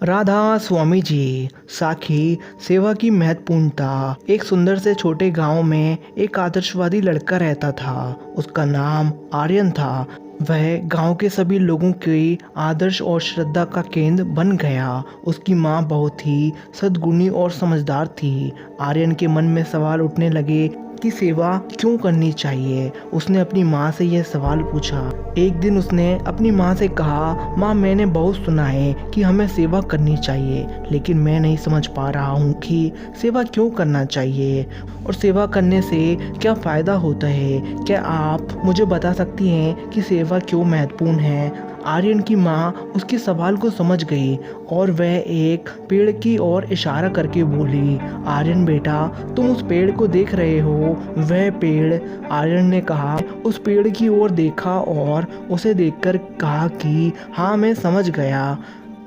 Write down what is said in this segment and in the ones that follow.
राधा स्वामी जी। साखी सेवा की महत्वपूर्णता। एक सुंदर से छोटे गांव में एक आदर्शवादी लड़का रहता था। उसका नाम आर्यन था। वह गांव के सभी लोगों के आदर्श और श्रद्धा का केंद्र बन गया। उसकी माँ बहुत ही सद्गुणी और समझदार थी। आर्यन के मन में सवाल उठने लगे कि सेवा क्यों करनी चाहिए। उसने अपनी माँ से यह सवाल पूछा। एक दिन उसने अपनी माँ से कहा, माँ, मैंने बहुत सुना है कि हमें सेवा करनी चाहिए, लेकिन मैं नहीं समझ पा रहा हूँ कि सेवा क्यों करना चाहिए और सेवा करने से क्या फ़ायदा होता है। क्या आप मुझे बता सकती हैं कि सेवा क्यों महत्वपूर्ण है। आर्यन की माँ उसके सवाल को समझ गई और वह एक पेड़ की ओर इशारा करके बोली, आर्यन बेटा, तुम उस पेड़ को देख रहे हो। वह पेड़। आर्यन ने कहा, उस पेड़ की ओर देखा और उसे देखकर कहा कि हाँ, मैं समझ गया।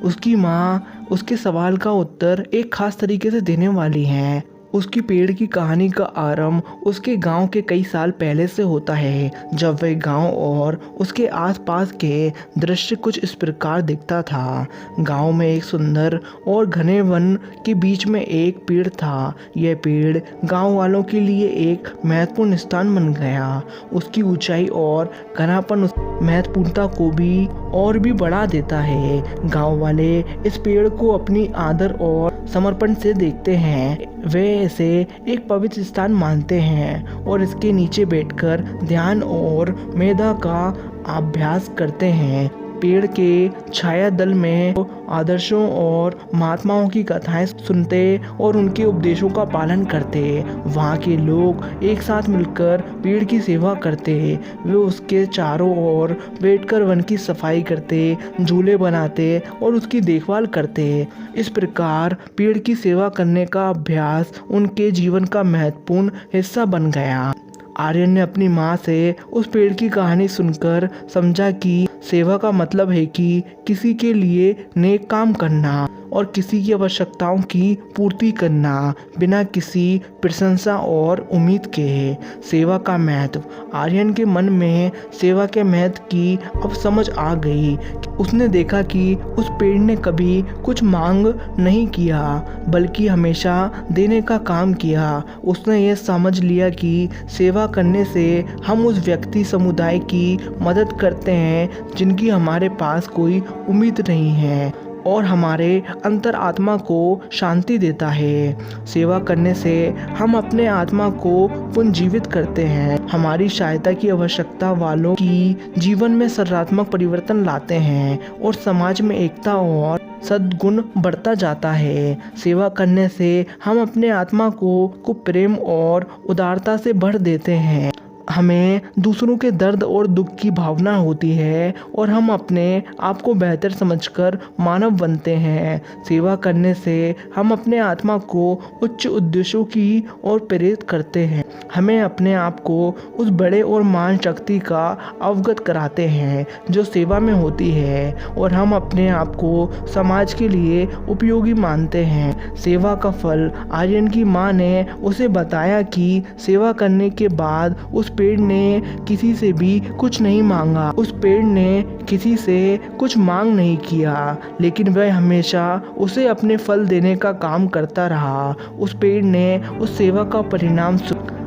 उसकी माँ उसके सवाल का उत्तर एक खास तरीके से देने वाली हैं। उसकी पेड़ की कहानी का आरंभ उसके गांव के कई साल पहले से होता है, जब वह गांव और उसके आसपास के दृश्य कुछ इस प्रकार दिखता था। गांव में एक सुंदर और घने वन के बीच में एक पेड़ था। यह पेड़ गांव वालों के लिए एक महत्वपूर्ण स्थान बन गया। उसकी ऊंचाई और घनापन उस महत्वपूर्णता को भी और भी बढ़ा देता है। गांव वाले इस पेड़ को अपनी आदर और समर्पण से देखते हैं। वे इसे एक पवित्र स्थान मानते हैं और इसके नीचे बैठकर ध्यान और मेधा का अभ्यास करते हैं। पेड़ के छाया दल में आदर्शों और महात्माओं की कथाएं सुनते और उनके उपदेशों का पालन करते। वहाँ के लोग एक साथ मिलकर पेड़ की सेवा करते। वे उसके चारों ओर बैठकर वन की सफाई करते, झूले बनाते और उसकी देखभाल करते। इस प्रकार पेड़ की सेवा करने का अभ्यास उनके जीवन का महत्वपूर्ण हिस्सा बन गया। आर्यन ने अपनी माँ से उस पेड़ की कहानी सुनकर समझा कि सेवा का मतलब है कि किसी के लिए नेक काम करना और किसी की आवश्यकताओं की पूर्ति करना बिना किसी प्रशंसा और उम्मीद के। सेवा का महत्व। आर्यन के मन में सेवा के महत्व की अब समझ आ गई। उसने देखा कि उस पेड़ ने कभी कुछ मांग नहीं किया, बल्कि हमेशा देने का काम किया। उसने यह समझ लिया कि सेवा करने से हम उस व्यक्ति समुदाय की मदद करते हैं जिनकी हमारे पास कोई उम्मीद नहीं है और हमारे अंतर आत्मा को शांति देता है। सेवा करने से हम अपने आत्मा को पुनर्जीवित करते हैं, हमारी सहायता की आवश्यकता वालों की जीवन में सकारात्मक परिवर्तन लाते हैं और समाज में एकता और सद्गुण बढ़ता जाता है। सेवा करने से हम अपने आत्मा को प्रेम और उदारता से भर देते हैं। हमें दूसरों के दर्द और दुख की भावना होती है और हम अपने आप को बेहतर समझकर मानव बनते हैं। सेवा करने से हम अपने आत्मा को उच्च उद्देश्यों की ओर प्रेरित करते हैं। हमें अपने आप को उस बड़े और महान शक्ति का अवगत कराते हैं जो सेवा में होती है और हम अपने आप को समाज के लिए उपयोगी मानते हैं। सेवा का फल। आर्यन की माँ ने उसे बताया कि सेवा करने के बाद उस पेड़ ने किसी से भी कुछ नहीं मांगा। उस पेड़ ने किसी से कुछ मांग नहीं किया, लेकिन वह हमेशा उसे अपने फल देने का काम करता रहा। उस पेड़ ने उस सेवा का परिणाम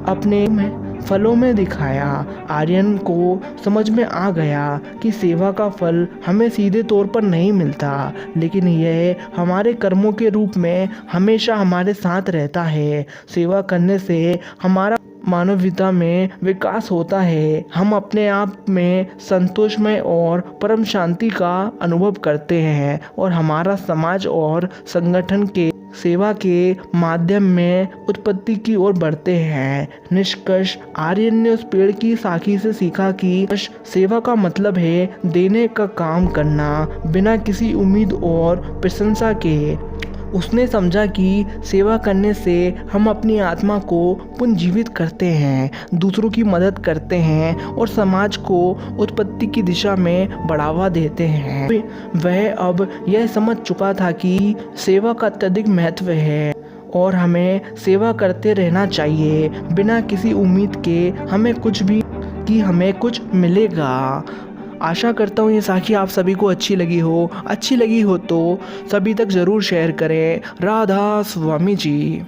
अपने फलों में दिखाया। आर्यन को समझ में आ गया कि सेवा का फल हमें सीधे तौर पर नहीं मिलता, लेकिन यह हमारे कर्मों के रूप में हमेशा हमारे साथ रहता है। सेवा करने से हमारा मानवता में विकास होता है। हम अपने आप में संतोषमय और परम शांति का अनुभव करते हैं और हमारा समाज और संगठन के सेवा के माध्यम में उत्पत्ति की ओर बढ़ते हैं। निष्कर्ष। आर्यन ने उस पेड़ की साखी से सीखा कि सेवा का मतलब है देने का काम करना बिना किसी उम्मीद और प्रशंसा के। उसने समझा कि सेवा करने से हम अपनी आत्मा को पुनर्जीवित करते हैं, दूसरों की मदद करते हैं और समाज को उत्पत्ति की दिशा में बढ़ावा देते हैं। वह अब यह समझ चुका था कि सेवा का अत्यधिक महत्व है और हमें सेवा करते रहना चाहिए बिना किसी उम्मीद के हमें कुछ मिलेगा। आशा करता हूँ ये साखी आप सभी को अच्छी लगी हो तो सभी तक ज़रूर शेयर करें। राधा स्वामी जी।